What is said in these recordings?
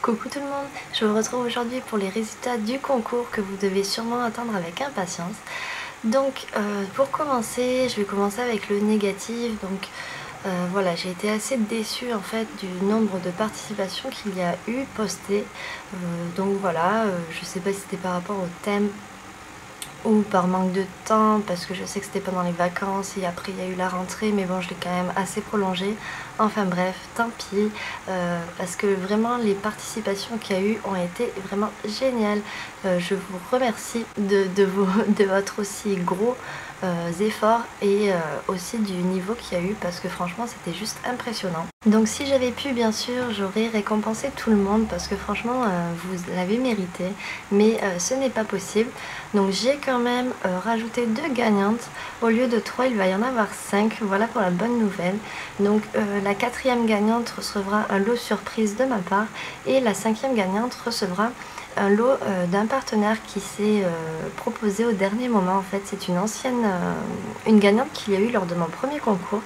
Coucou tout le monde, je vous retrouve aujourd'hui pour les résultats du concours que vous devez sûrement attendre avec impatience. Donc pour commencer, je vais commencer avec le négatif. Donc voilà, j'ai été assez déçue en fait du nombre de participations qu'il y a eu postées. Donc voilà, je sais pas si c'était par rapport au thème ou par manque de temps, parce que je sais que c'était pendant les vacances et après il y a eu la rentrée, mais bon, je l'ai quand même assez prolongé. Enfin bref, tant pis, parce que vraiment les participations qu'il y a eu ont été vraiment géniales. Je vous remercie de votre aussi gros efforts et aussi du niveau qu'il y a eu, parce que franchement c'était juste impressionnant. Donc si j'avais pu, bien sûr, j'aurais récompensé tout le monde parce que franchement vous l'avez mérité, mais ce n'est pas possible. Donc j'ai quand même rajouté 2 gagnantes. Au lieu de 3, il va y en avoir 5. Voilà pour la bonne nouvelle. Donc la 4e gagnante recevra un lot surprise de ma part et la 5e gagnante recevra un lot d'un partenaire qui s'est proposé au dernier moment. En fait, c'est une ancienne, une gagnante qu'il y a eu lors de mon premier concours.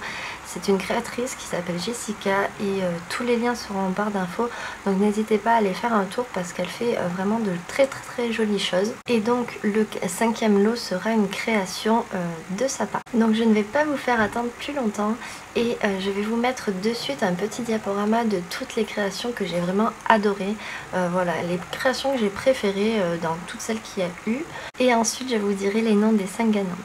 C'est une créatrice qui s'appelle Jessica et tous les liens seront en barre d'infos, donc n'hésitez pas à aller faire un tour parce qu'elle fait vraiment de très jolies choses. Et donc le 5e lot sera une création de sa part. Donc je ne vais pas vous faire attendre plus longtemps et je vais vous mettre de suite un petit diaporama de toutes les créations que j'ai vraiment adorées. Voilà, les créations que j'ai préférées dans toutes celles qu'il y a eu. Et ensuite je vous dirai les noms des 5 gagnantes.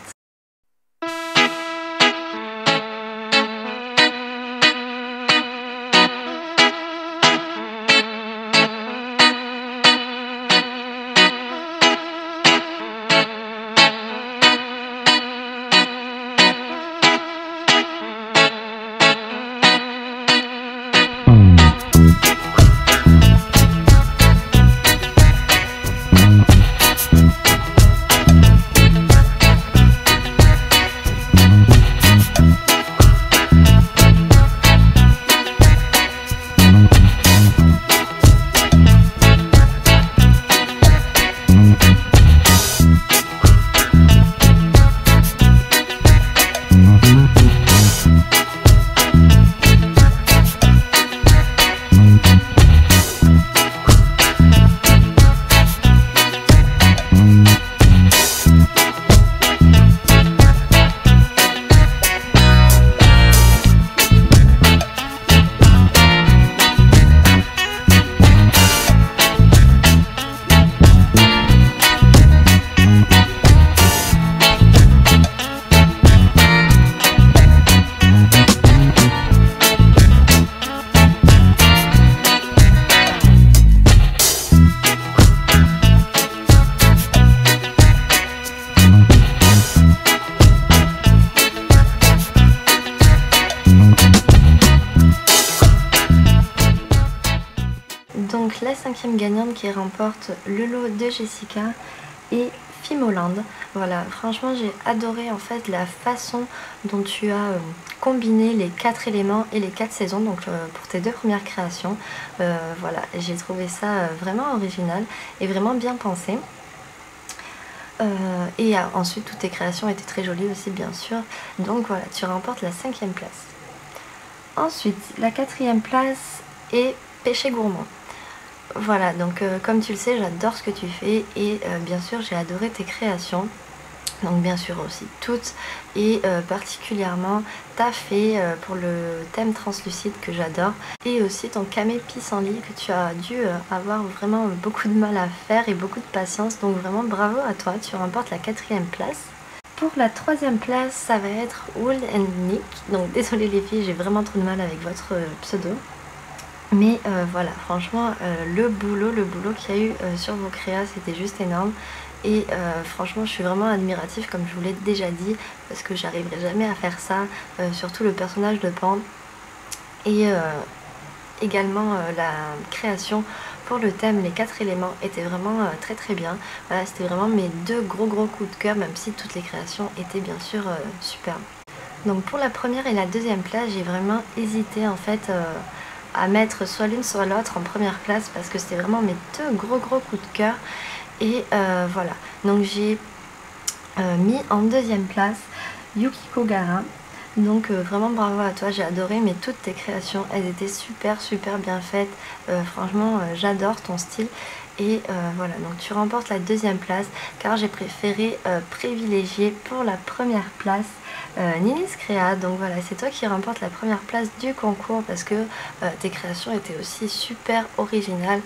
Donc la 5e gagnante qui remporte le lot de Jessica est Fimoland. Voilà, franchement j'ai adoré en fait la façon dont tu as combiné les 4 éléments et les 4 saisons, donc pour tes 2 premières créations. Voilà, j'ai trouvé ça vraiment original et vraiment bien pensé. Et ensuite toutes tes créations étaient très jolies aussi, bien sûr. Donc voilà, tu remportes la 5e place. Ensuite la 4e place est Péché Gourmand. Voilà, donc comme tu le sais, j'adore ce que tu fais et bien sûr j'ai adoré tes créations. Donc bien sûr aussi toutes et particulièrement ta fée pour le thème translucide que j'adore, et aussi ton camé pissenlit que tu as dû avoir vraiment beaucoup de mal à faire et beaucoup de patience. Donc vraiment bravo à toi, tu remportes la 4e place. Pour la 3e place, ça va être Wool and Nick. Donc désolée les filles, j'ai vraiment trop de mal avec votre pseudo. Mais voilà, franchement, le boulot qu'il y a eu sur vos créas, c'était juste énorme. Et franchement, je suis vraiment admirative, comme je vous l'ai déjà dit, parce que j'arriverai jamais à faire ça, surtout le personnage de Pan. Et également la création pour le thème, les 4 éléments, était vraiment très bien. Voilà, c'était vraiment mes 2 gros coups de cœur, même si toutes les créations étaient bien sûr superbes. Donc pour la 1re et la 2e place, j'ai vraiment hésité en fait à mettre soit l'une soit l'autre en première place parce que c'était vraiment mes 2 gros coups de cœur. Et voilà, donc j'ai mis en 2e place Yukiko Gara. Donc vraiment bravo à toi, j'ai adoré, mais toutes tes créations, elles étaient super bien faites. Franchement, j'adore ton style. Et voilà, donc tu remportes la deuxième place car j'ai préféré privilégier pour la première place Ninis Créa. Donc voilà, c'est toi qui remportes la première place du concours parce que tes créations étaient aussi super originales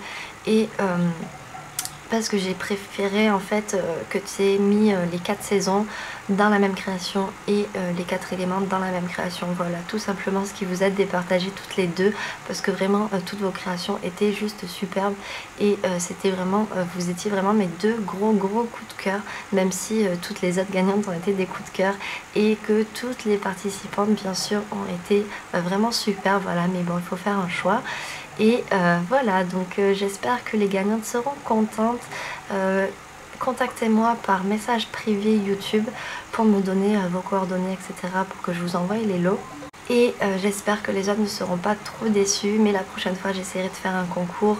et parce que j'ai préféré en fait que tu aies mis les 4 saisons dans la même création et les 4 éléments dans la même création. Voilà, tout simplement ce qui vous a départagé toutes les deux parce que vraiment toutes vos créations étaient juste superbes et c'était vraiment, vous étiez vraiment mes deux gros coups de cœur, même si toutes les autres gagnantes ont été des coups de cœur et que toutes les participantes bien sûr ont été vraiment super. Voilà, mais bon, il faut faire un choix. Et voilà, donc j'espère que les gagnantes seront contentes. Contactez-moi par message privé YouTube pour me donner vos coordonnées, etc. pour que je vous envoie les lots. Et j'espère que les autres ne seront pas trop déçus, mais la prochaine fois j'essaierai de faire un concours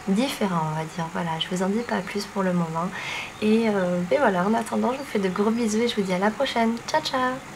différent, on va dire. Voilà, je vous en dis pas plus pour le moment. Et voilà, en attendant, je vous fais de gros bisous et je vous dis à la prochaine. Ciao ciao!